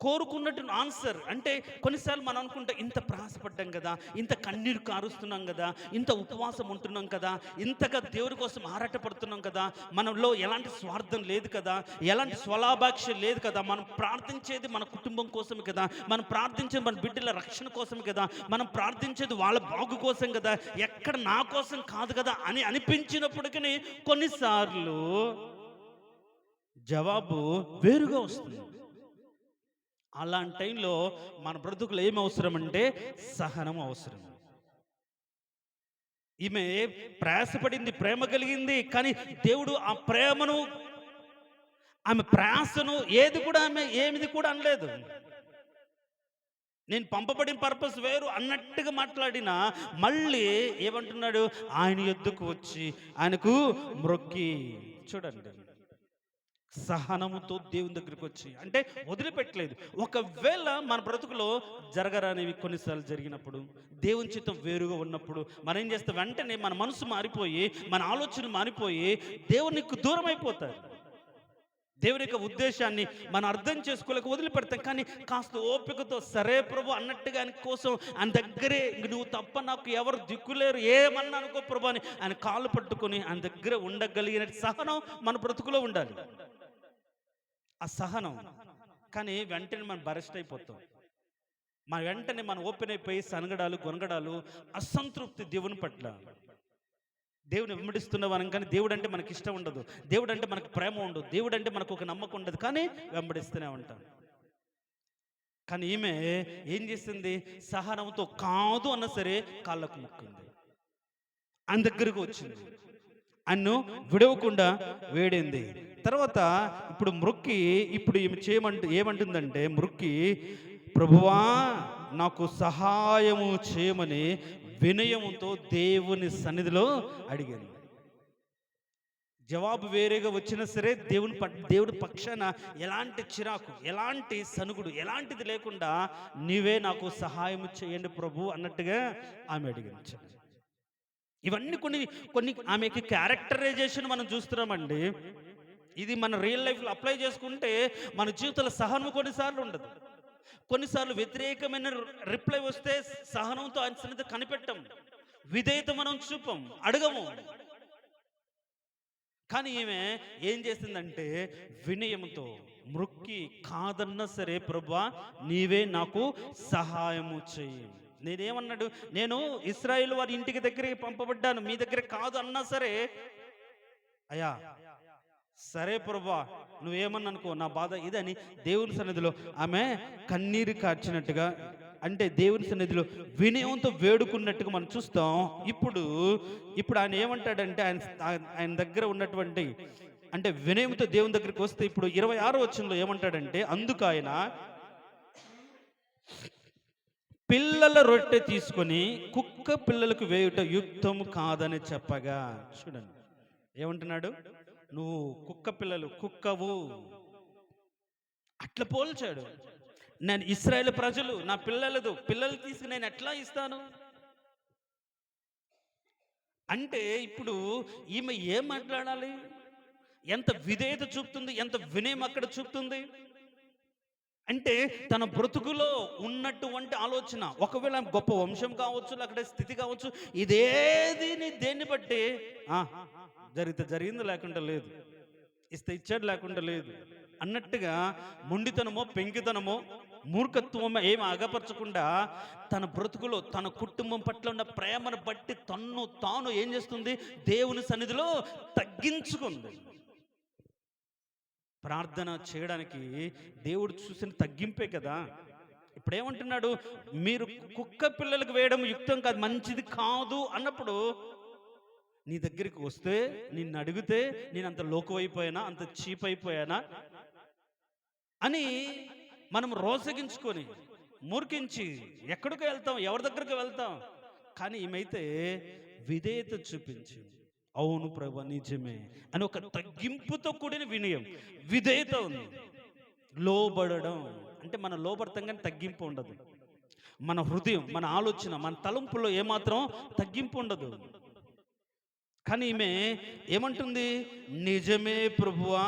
కోరుకున్నటువంటి ఆన్సర్ అంటే కొన్నిసార్లు మనం అనుకుంటాం ఇంత ప్రయాసపడ్డాం కదా, ఇంత కన్నీరు కారుస్తున్నాం కదా, ఇంత ఉపవాసం ఉంటున్నాం కదా, ఇంతగా దేవుడి కోసం ఆరాటపడుతున్నాం కదా, మనలో ఎలాంటి స్వార్థం లేదు కదా, ఎలాంటి స్వలాభాక్ష లేదు కదా, మనం ప్రార్థించేది మన కుటుంబం కోసమే కదా, మనం ప్రార్థించేది మన బిడ్డల రక్షణ కోసమే కదా, మనం ప్రార్థించేది వాళ్ళ బాగు కోసం కదా, ఎక్కడ నా కోసం కాదు కదా అని అనిపించినప్పటికీ కొన్నిసార్లు జవాబు వేరుగా వస్తుంది. అలాంటి టైంలో మన బ్రతుకులు ఏమి అవసరం అంటే సహనం అవసరం. ఈమె ప్రయాసపడింది, ప్రేమ కలిగింది, కానీ దేవుడు ఆ ప్రేమను, ఆమె ప్రయాసను ఏది కూడా అనలేదు. నేను పంపబడిన పర్పస్ వేరు అన్నట్టుగా మాట్లాడినా మళ్ళీ ఏమంటున్నాడు, ఆయన యొద్దకు వచ్చి ఆయనకు మ్రొక్కి. చూడండి సహనముతో దేవుని దగ్గరికి వచ్చి అంటే వదిలిపెట్టలేదు. ఒకవేళ మన బ్రతుకులో జరగరానివి కొన్నిసార్లు జరిగినప్పుడు, దేవుని చిత్తం వేరుగా ఉన్నప్పుడు మనం ఏం చేస్తాం, వెంటనే మన మనసు మారిపోయి, మన ఆలోచన మారిపోయి దేవునికి దూరం అయిపోతారు. దేవుని యొక్క ఉద్దేశాన్ని మనం అర్థం చేసుకోలేక వదిలిపెడతాం. కానీ కాస్త ఓపికతో సరే ప్రభు అన్నట్టుగా ఆయన కోసం ఆయన దగ్గరే, నువ్వు తప్ప నాకు ఎవరు దిక్కులేరు ఏమన్నా అనుకో ప్రభు అని ఆయన కాళ్ళు పట్టుకొని ఆయన దగ్గర ఉండగలిగిన సహనం మన బ్రతుకులో ఉండాలి. ఆ సహనం. కానీ వెంటనే మనం బరెస్ట్ అయిపోతాం. వెంటనే మనం ఓపెన్ అయిపోయి సనగడాలు, గొనగడాలు, అసంతృప్తి దేవుని పట్ల. దేవుని వెంబడిస్తున్నవారం కానీ దేవుడు అంటే మనకి ఇష్టం ఉండదు, దేవుడు అంటే మనకు ప్రేమ ఉండదు, దేవుడు అంటే మనకు ఒక నమ్మకం ఉండదు, కానీ వెంబడిస్తూనే ఉంటాం. కానీ ఈమె ఏం చేసింది, సహనంతో కాదు అన్న సరే కాళ్ళకు మొక్కింది, ఆయన దగ్గరకు వచ్చింది, అన్ను విడవకుండా వేడింది. తర్వాత ఇప్పుడు మ్రొక్కి ఇప్పుడు ఏమంటుందంటే మ్రొక్కి, ప్రభువా నాకు సహాయము చేయమని వినయముతో దేవుని సన్నిధిలో అడిగింది. జవాబు వేరేగా వచ్చినా సరే దేవుడి పక్షాన ఎలాంటి చిరాకు, ఎలాంటి సనుగుడు, ఎలాంటిది లేకుండా నీవే నాకు సహాయం చేయండి ప్రభు అన్నట్టుగా ఆమె అడిగింది. ఇవన్నీ కొన్ని ఆమెకి క్యారెక్టరైజేషన్ మనం చూస్తున్నామండి. ఇది మన రియల్ లైఫ్లో అప్లై చేసుకుంటే మన జీవితంలో సహనం కొన్నిసార్లు ఉండదు, కొన్నిసార్లు వ్యతిరేకమైన రిప్లై వస్తే సహనంతో ఆయన సన్నిధి కనిపెట్టం, విధేయత మనం చూపం, అడగము. కానీ ఈమె ఏం చేసిందంటే వినయంతో మ్రొక్కి, కాదన్నా సరే ప్రభువా నీవే నాకు సహాయము చెయ్యి. నేనేమన్నాడు, నేను ఇశ్రాయేలు వారి ఇంటికి దగ్గరికి పంపబడ్డాను, మీ దగ్గర కాదు అన్నా సరే, అయ్యా సరే ప్రభువా నువ్వేమన్నా అనుకో, నా బాధ ఇదని దేవుని సన్నిధిలో ఆమె కన్నీరు కార్చినట్టుగా, అంటే దేవుని సన్నిధిలో వినయంతో వేడుకున్నట్టుగా మనం చూస్తాం. ఇప్పుడు ఆయన ఏమంటాడంటే, ఆయన దగ్గర ఉన్నటువంటి అంటే వినయంతో దేవుని దగ్గరికి వస్తే ఇప్పుడు 26వ వచనంలో ఏమంటాడంటే, అందుకు ఆయన పిల్లల రొట్టె తీసుకొని కుక్క పిల్లలకు వేయుట యుక్తం కాదని చెప్పగా. చూడండి ఏమంటున్నాడు, నువ్వు కుక్కవు అట్లా పోల్చాడు. నేను ఇశ్రాయేలు ప్రజలు నా పిల్లలు తీసుకుని నేను ఎట్లా ఇస్తాను అంటే, ఇప్పుడు ఈమె ఏం మాట్లాడాలి, ఎంత విధేయత చూపుతుంది, ఎంత వినయం అక్కడ చూపుతుంది. అంటే తన బ్రతుకులో ఉన్నటువంటి ఆలోచన, ఒకవేళ గొప్ప వంశం కావచ్చు, లేకపోతే స్థితి కావచ్చు, ఇదేది నీ దేన్ని బట్టి జరిగితే జరిగింది, లేకుండా లేదు, ఇస్తే ఇచ్చాడు, లేకుండా లేదు అన్నట్టుగా మొండితనమో పెంకితనమో మూర్ఖత్వమో ఏమి అగపరచకుండా తన బ్రతుకులో తన కుటుంబం పట్ల ఉన్న ప్రేమను బట్టి తన్ను తాను ఏం చేస్తుంది, దేవుని సన్నిధిలో తగ్గించుకుంది. ప్రార్థన చేయడానికి దేవుడు చూసిన తగ్గింపే కదా. ఇప్పుడు ఏమంటున్నాడు, మీరు కుక్క పిల్లలకు వేయడం యుక్తం కాదు, మంచిది కాదు అన్నప్పుడు నీ దగ్గరికి వస్తే, నిన్ను అడిగితే నేను అంత లోకువైపోయానా, అంత చీప్ అయిపోయానా అని మనం రోసగించుకొని మూర్ఖించి ఎక్కడికి వెళ్తాం, ఎవరి దగ్గరికి వెళ్తాం. కానీ ఈమెయితే విధేయత చూపించింది. అవును ప్రభు నిజమే అని ఒక తగ్గింపుతో కూడిన వినయం, విధేయత ఉంది. లోబడడం అంటే మన లోబడతాం కానీ తగ్గింపు ఉండదు. మన హృదయం, మన ఆలోచన, మన తలంపులో ఏమాత్రం తగ్గింపు ఉండదు. కానీ ఈమె ఏమంటుంది, నిజమే ప్రభువా,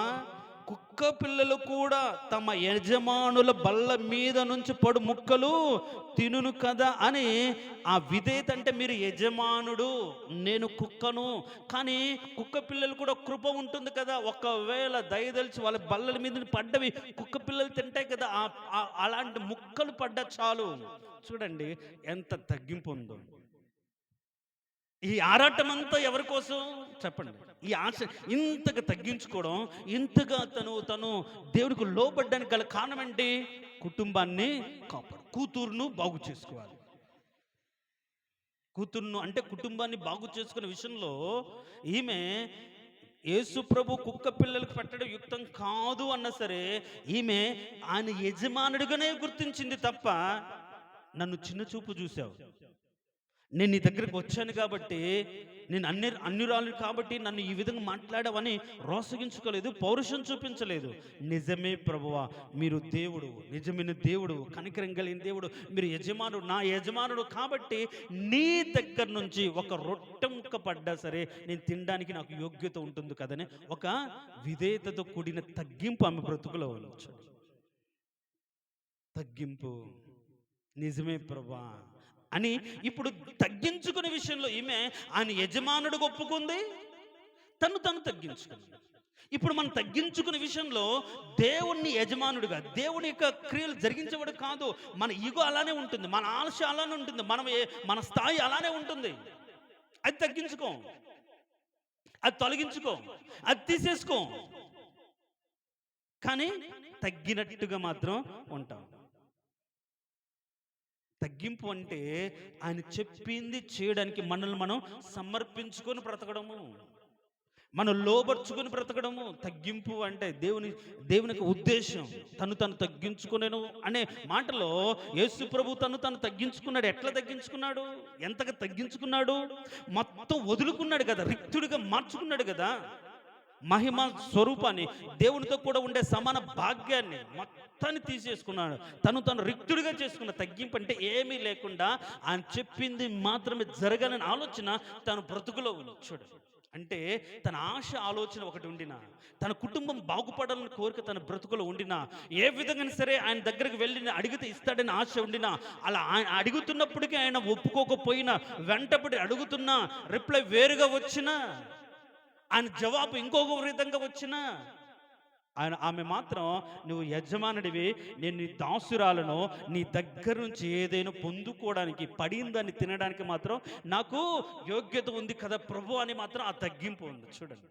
కుక్క పిల్లలు కూడా తమ యజమానుల బల్ల మీద నుంచి పడు ముక్కలు తినును కదా అని. ఆ విధేయత అంటే, మీరు యజమానుడు, నేను కుక్కను, కానీ కుక్క పిల్లలు కూడా కృప ఉంటుంది కదా, ఒకవేళ దయదలిచి వాళ్ళ బల్లల మీద పడ్డవి కుక్క పిల్లలు తింటాయి కదా, అలాంటి ముక్కలు పడ్డా చాలు. చూడండి ఎంత తగ్గింపు ఉందో. ఈ ఆరాటం అంతా ఎవరి కోసం చెప్పండి? ఈ ఆశ ఇంతగా తగ్గించుకోవడం, ఇంతగా తను దేవుడికి లోబడ్డానికి గల కారణం ఏంటి? కుటుంబాన్ని కాపాడు, కూతురును బాగు చేసుకోవాలి. కూతురును అంటే కుటుంబాన్ని బాగు చేసుకునే విషయంలో ఈమె యేసు ప్రభు కుక్క పిల్లలకు పెట్టడం యుక్తం కాదు అన్నా సరే, ఈమె ఆయన యజమానుడిగానే గుర్తించింది తప్ప, నన్ను చిన్న చూపు చూసావు, నేను నీ దగ్గరికి వచ్చాను కాబట్టి, నేను అన్యురాలు కాబట్టి నన్ను ఈ విధంగా మాట్లాడావని రోసగించుకోలేదు, పౌరుషం చూపించలేదు. నిజమే ప్రభువా, మీరు దేవుడు, నిజమైన దేవుడు, కనికరం కలిగిన దేవుడు, మీరు యజమానుడు, నా యజమానుడు కాబట్టి నీ దగ్గర నుంచి ఒక రొట్టె ముక్క పడ్డా సరే నేను తినడానికి నాకు యోగ్యత ఉంటుంది కదని ఒక విధేయతతో కూడిన తగ్గింపు ఆమె బ్రతుకులో ఉండొచ్చు. తగ్గింపు, నిజమే ప్రభువా అని ఇప్పుడు తగ్గించుకునే విషయంలో ఈమె ఆయన యజమానుడు ఒప్పుకుంది, తను తగ్గించుకుంది. ఇప్పుడు మనం తగ్గించుకునే విషయంలో దేవుణ్ణి యజమానుడిగా, దేవుని యొక్క క్రియలు జరిగించేవాడు కాదు. మన ఈగో అలానే ఉంటుంది, మన ఆశ అలానే ఉంటుంది, మన స్థాయి అలానే ఉంటుంది. అది తగ్గించుకో, అది తొలగించుకో, అది తీసేసుకో, కానీ తగ్గినట్టుగా మాత్రం ఉంటాం. తగ్గింపు అంటే ఆయన చెప్పింది చేయడానికి మనల్ని మనం సమర్పించుకొని బ్రతకడము, మనం లోబర్చుకొని బ్రతకడము. తగ్గింపు అంటే దేవునికి ఉద్దేశం. తను తగ్గించుకునేను అనే మాటలో యేసు ప్రభు తను తగ్గించుకున్నాడు. ఎట్లా తగ్గించుకున్నాడు, ఎంతగా తగ్గించుకున్నాడు? మొత్తం వదులుకున్నాడు కదా, రిక్తుడిగా మార్చుకున్నాడు కదా. మహిమ స్వరూపాన్ని, దేవునితో కూడా ఉండే సమాన భాగ్యాన్ని మొత్తాన్ని తీసేసుకున్నాడు. తను రిక్తుడిగా చేసుకున్న తగ్గింపు అంటే ఏమీ లేకుండా ఆయన చెప్పింది మాత్రమే జరగాలని ఆలోచన తన బ్రతుకులో చూడు. అంటే తన ఆశ ఆలోచన ఒకటి ఉండినా, తన కుటుంబం బాగుపడాలని కోరిక తన బ్రతుకులో ఉండినా, ఏ విధంగా సరే ఆయన దగ్గరికి వెళ్ళి అడిగితే ఇస్తాడని ఆశ ఉండినా, అలా ఆయన అడుగుతున్నప్పటికీ ఆయన ఒప్పుకోకపోయినా, వెంటబడి అడుగుతున్నా రిప్లై వేరుగా వచ్చినా, ఆయన జవాబు ఇంకొక విధంగా వచ్చినా, ఆమె మాత్రం నువ్వు యజమానుడివి, నేను నీ దాసురాలను, నీ దగ్గర నుంచి ఏదైనా పొందుకోవడానికి, పడిందాన్ని తినడానికి మాత్రం నాకు యోగ్యత ఉంది కదా ప్రభు అని మాత్రం ఆ తగ్గింపు ఉంది. చూడండి,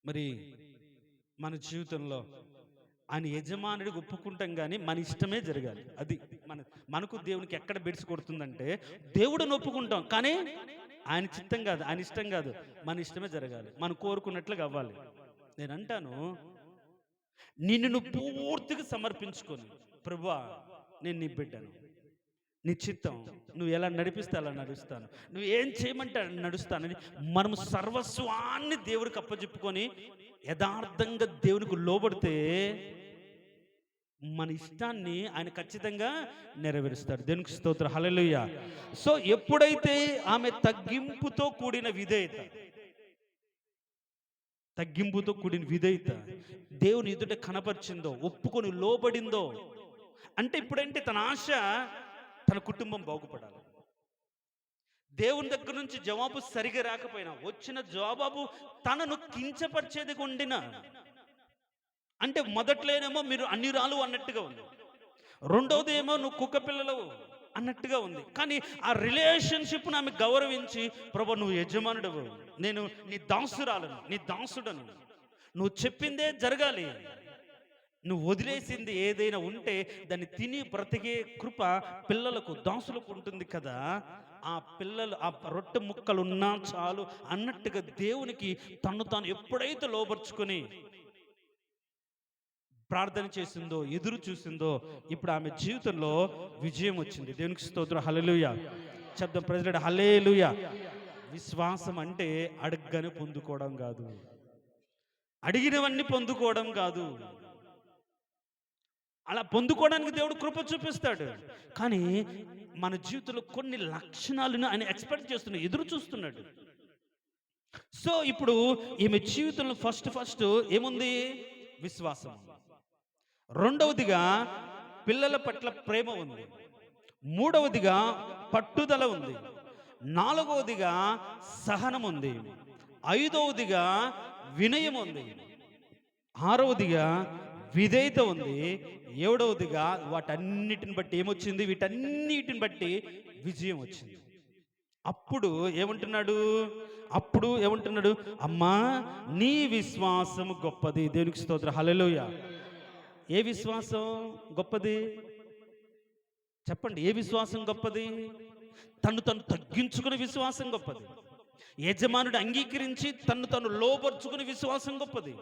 మరి మన జీవితంలో ఆయన యజమానుడికి ఒప్పుకుంటాం కానీ మన ఇష్టమే జరగాలి. అది మనకు దేవునికి ఎక్కడ బెడిసి కొడుతుందంటే, దేవుడిని ఒప్పుకుంటాం కానీ ఆయన చిత్తం కాదు, ఆయన ఇష్టం కాదు, మన ఇష్టమే జరగాలి, మనం కోరుకున్నట్లుగా అవ్వాలి. నేను అంటాను, నిన్ను పూర్తిగా సమర్పించుకొని, ప్రభువా నేను నీ బిడ్డను, నీ చిత్తం, నువ్వు ఎలా నడిపిస్తే అలా నడుస్తాను, నువ్వు ఏం చేయమంటే నడుస్తానని మనం సర్వస్వాన్ని దేవుడికి అప్పచెప్పుకొని యథార్థంగా దేవునికి లోబడితే మన ఇష్టాన్ని ఆయన ఖచ్చితంగా నెరవేరుస్తాడు. దేవునికి స్తోత్రం, హల్లెలూయా. సో ఎప్పుడైతే ఆమె తగ్గింపుతో కూడిన విధేయత, తగ్గింపుతో కూడిన విధేయత దేవుని ఎదుట కనపరిచిందో, ఒప్పుకొని లోబడిందో, అంటే ఇప్పుడంటే తన ఆశ తన కుటుంబం బాగుపడాలి. దేవుని దగ్గర నుంచి జవాబు సరిగా రాకపోయినా వచ్చిన జవాబు తనను కించపరిచేదిగా ఉండిన, అంటే మొదట్లోనేమో మీరు అన్యురాలు అన్నట్టుగా ఉంది, రెండవది ఏమో నువ్వు కుక్క పిల్లలు అన్నట్టుగా ఉంది. కానీ ఆ రిలేషన్షిప్ను ఆమె గౌరవించి, ప్రభు నువ్వు యజమానుడవు, నేను నీ దాసురాలను, నీ దాసుడను, నువ్వు చెప్పిందే జరగాలి, నువ్వు వదిలేసింది ఏదైనా ఉంటే దాన్ని తిని బ్రతికే కృప పిల్లలకు, దాసులకు ఉంటుంది కదా. ఆ పిల్లలు ఆ రొట్టె ముక్కలు ఉన్నా చాలు అన్నట్టుగా దేవునికి తను తాను ఎప్పుడైతే లోబర్చుకొని ప్రార్థన చేసిందో, ఎదురు చూసిందో, ఇప్పుడు ఆమె జీవితంలో విజయం వచ్చింది. దేవునికి స్తోత్రం. హల్లెలూయా శబ్దం ప్రెసిడెంట్. హల్లెలూయా. విశ్వాసం అంటే అడగగానే పొందుకోవడం కాదు, అడిగినవన్నీ పొందుకోవడం కాదు. అలా పొందుకోవడానికి దేవుడు కృప చూపిస్తాడు, కానీ మన జీవితంలో కొన్ని లక్షణాలను ఆయన ఎక్స్పెక్ట్ చేస్తున్నాడు, ఎదురు చూస్తున్నాడు. సో ఇప్పుడు ఈమె జీవితంలో ఫస్ట్ ఏముంది? విశ్వాసం. రెండవదిగా పిల్లల పట్ల ప్రేమ ఉంది. మూడవదిగా పట్టుదల ఉంది. నాలుగవదిగా సహనం ఉంది. ఐదవదిగా వినయం ఉంది. ఆరవదిగా విధేయత ఉంది. ఏడవదిగా వాటన్నిటిని బట్టి ఏమొచ్చింది? వీటన్నిటిని బట్టి విజయం వచ్చింది. అప్పుడు ఏమంటున్నాడు? అమ్మా, నీ విశ్వాసం గొప్పది. దేవునికి స్తోత్రం. హల్లెలూయా. ఏ విశ్వాసం గొప్పది? చెప్పండి, ఏ విశ్వాసం గొప్పది? తను తగ్గించుకునే విశ్వాసం గొప్పది. యజమానుడు అంగీకరించి తను లోపరుచుకునే విశ్వాసం గొప్పది.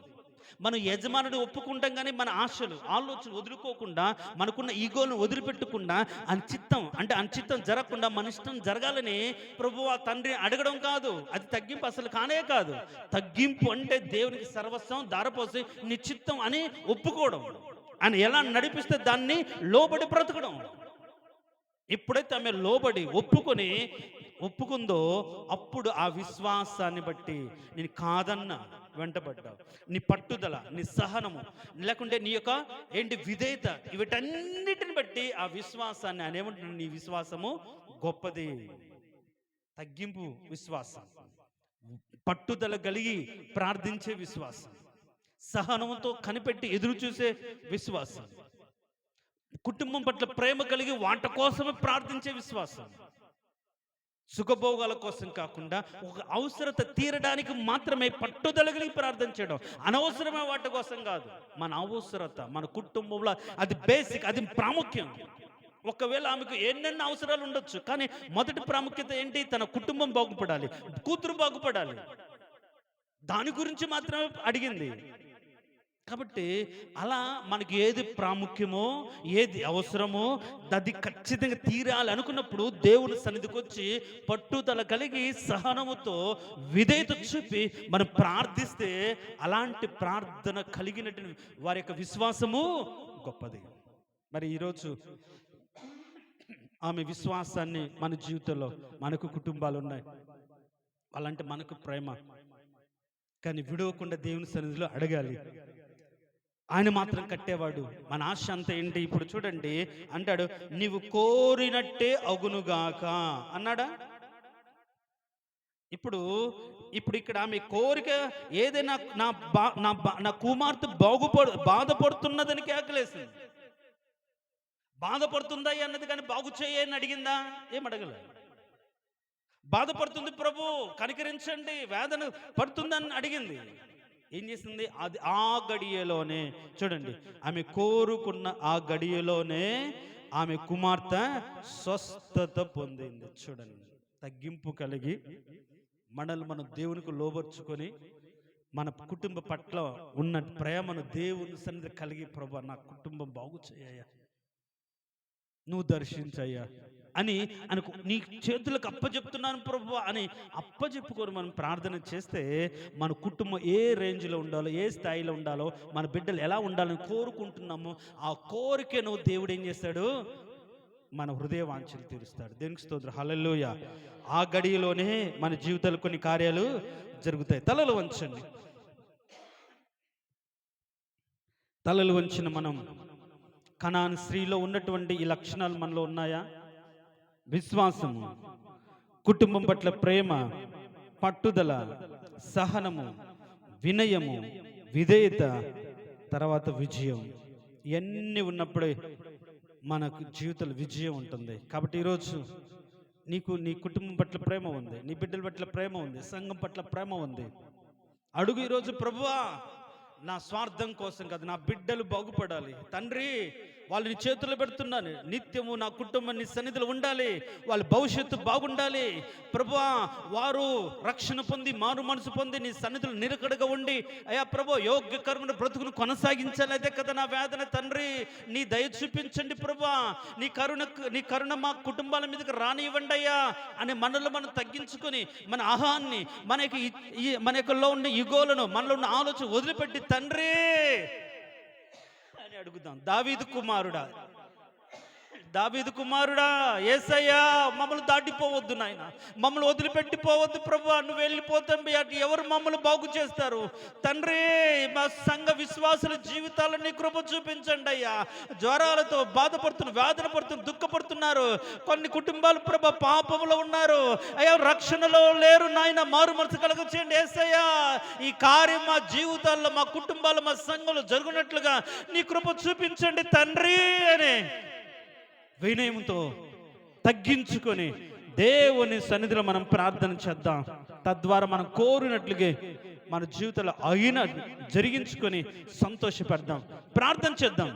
మనం యజమానుడు ఒప్పుకుంటాం, కానీ మన ఆశలు, ఆలోచనలు వదులుకోకుండా, మనకున్న ఈగోను వదిలిపెట్టకుండా, అనిచిత్తం జరగకుండా మన ఇష్టం జరగాలని ప్రభువా తండ్రి అడగడం కాదు. అది తగ్గింపు అసలు కానే కాదు. తగ్గింపు అంటే దేవునికి సర్వస్వం దారపోసి నిశ్చిత్తం అని ఒప్పుకోవడం, అని ఎలా నడిపిస్తే దాన్ని లోబడి బ్రతకడం. ఎప్పుడైతే ఆమె లోబడి ఒప్పుకుందో అప్పుడు ఆ విశ్వాసాన్ని బట్టి నేను కాదన్నా వెంటబడ్డావు, నీ పట్టుదల, నీ సహనము, లేకుంటే నీ యొక్క విధేయత, వీటన్నిటిని బట్టి ఆ విశ్వాసాన్ని ఆయన ఏమంటున్నాడు? నీ విశ్వాసము గొప్పది. తగ్గింపు విశ్వాసం, పట్టుదల కలిగి ప్రార్థించే విశ్వాసం, సహనంతో కనిపెట్టి ఎదురు చూసే విశ్వాసం, కుటుంబం పట్ల ప్రేమ కలిగి వాటి కోసమే ప్రార్థించే విశ్వాసం, సుఖభోగాల కోసం కాకుండా ఒక అవసరత తీరడానికి మాత్రమే పట్టుదల కలిగి ప్రార్థన చేయడం. అనవసరమైన వాటి కోసం కాదు. మన అవసరత, మన కుటుంబంలో అది బేసిక్, అది ప్రాముఖ్యం. ఒకవేళ ఆమెకు ఎన్నెన్నో అవసరాలు ఉండొచ్చు, కానీ మొదటి ప్రాముఖ్యత ఏంటి? తన కుటుంబం బాగుపడాలి, కూతురు బాగుపడాలి, దాని గురించి మాత్రమే అడిగింది. కాబట్టి అలా మనకి ఏది ప్రాముఖ్యమో, ఏది అవసరమో అది ఖచ్చితంగా తీరాలి అనుకున్నప్పుడు దేవుని సన్నిధికి వచ్చి పట్టుదల కలిగి సహనముతో విధేయత చూపి మనం ప్రార్థిస్తే అలాంటి ప్రార్థన కలిగినట్టు వారి యొక్క విశ్వాసము గొప్పది. మరి ఈరోజు ఆమె విశ్వాసాన్ని మన జీవితంలో, మనకు కుటుంబాలు ఉన్నాయి, అలాంటి మనకు ప్రేమ, కానీ విడవకుండా దేవుని సన్నిధిలో అడగాలి. ఆయన మాత్రం కట్టేవాడు. మన ఆశ అంతా ఏంటి? ఇప్పుడు చూడండి, అంటాడు నీవు కోరినట్టే అగునుగాక అన్నాడా? ఇప్పుడు ఇక్కడ ఆమె కోరిక ఏదైనా నా కుమార్తె బాధపడుతున్నదని కేకలేసింది. బాధపడుతుందా అన్నది, కానీ బాగు చేయని అడిగిందా? ఏం అడగలేదు. బాధపడుతుంది ప్రభు కనికరించండి, వేదన పడుతుందని అడిగింది. ఏం చేసింది? అది ఆ గడియలోనే చూడండి, ఆమె కోరుకున్న ఆ గడియలోనే ఆమె కుమార్తె స్వస్థత పొందింది. చూడండి, తగ్గింపు కలిగి మనం దేవునికి లోబర్చుకొని మన కుటుంబ పట్ల ఉన్న ప్రేమను దేవుని సన్నిధి కలిగి, ప్రభు నా కుటుంబం బాగు చేయ్యా, నువ్వు దర్శించయ్యా అని నీ చేతులకు అప్పచెప్తున్నాను ప్రభు అని అప్పచెప్పుకొని మనం ప్రార్థన చేస్తే మన కుటుంబం ఏ రేంజ్లో ఉండాలో, ఏ స్థాయిలో ఉండాలో, మన బిడ్డలు ఎలా ఉండాలని కోరుకుంటున్నామో ఆ కోరికను దేవుడు ఏం చేస్తాడు? మన హృదయ వాంఛలు తీరుస్తాడు. దేవునికి స్తోత్రం. హల్లెలూయా. ఆ గడియలోనే మన జీవితాలు కొన్ని కార్యాలు జరుగుతాయి. తలలు వంచండి. తలలు వంచిన మనం కనాను స్త్రీలో ఉన్నటువంటి ఈ లక్షణాలు మనలో ఉన్నాయా? విశ్వాసము, కుటుంబం పట్ల ప్రేమ, పట్టుదల, సహనము, వినయము, విధేయత, తర్వాత విజయం. ఇవన్నీ ఉన్నప్పుడే మనకు జీవితంలో విజయం ఉంటుంది. కాబట్టి ఈరోజు నీకు నీ కుటుంబం పట్ల ప్రేమ ఉంది, నీ బిడ్డల పట్ల ప్రేమ ఉంది, సంఘం పట్ల ప్రేమ ఉంది. అడుగు ఈరోజు, ప్రభువా నా స్వార్థం కోసం కాదు, నా బిడ్డలు బాగుపడాలి తండ్రి, వాళ్ళని చేతుల్లో పెడుతున్నాను, నిత్యము నా కుటుంబం నీ సన్నిధిలో ఉండాలి, వాళ్ళ భవిష్యత్తు బాగుండాలి ప్రభువా, వారు రక్షణ పొంది మారు మనసు పొంది నీ సన్నిధిలో నిలకడగా ఉండి అయ్యా ప్రభు యోగ్యకరమైన బ్రతుకును కొనసాగించాలి. అదే కదా నా వేదన తండ్రి, నీ దయ చూపించండి ప్రభువా, నీ కరుణ మా కుటుంబాల మీదకి రానివ్వండి అయ్యా అనే మనలో మనం తగ్గించుకొని మన అహాన్ని, మన యొక్కలో ఉన్న ఇగోలను, మనలో ఉన్న ఆలోచన వదిలిపెట్టి తండ్రి అని అడుగుదాం. దావీదు కుమారుడా యేసయ్యా, మమ్మల్ని దాటిపోవద్దు నాయన, మమ్మల్ని వదిలిపెట్టిపోవద్దు ప్రభువా, నువ్వు వెళ్ళిపోతాం అటు ఎవరు మమ్మల్ని బాగు చేస్తారు తండ్రి? మా సంఘ విశ్వాసుల జీవితాలను నీ కృప చూపించండి అయ్యా. జ్వరాలతో బాధపడుతున్నారు, వేదన పడుతున్నారు, దుఃఖపడుతున్నారు. కొన్ని కుటుంబాలు ప్రభు పాపంలో ఉన్నారు అయ్యా, రక్షణలో లేరు నాయన, మారు మనసు కలుగ చేయండి యేసయ్యా. ఈ కార్యం మా జీవితాల్లో, మా కుటుంబాలు, మా సంఘంలో జరుగునట్లుగా నీ కృప చూపించండి తండ్రి అని వినయంతో తగ్గించుకొని దేవుని సన్నిధిలో మనం ప్రార్థన చేద్దాం. తద్వారా మనం కోరినట్లుగా మన జీవితంలో జరిగించుకొని సంతోషపడదాం. ప్రార్థన చేద్దాం.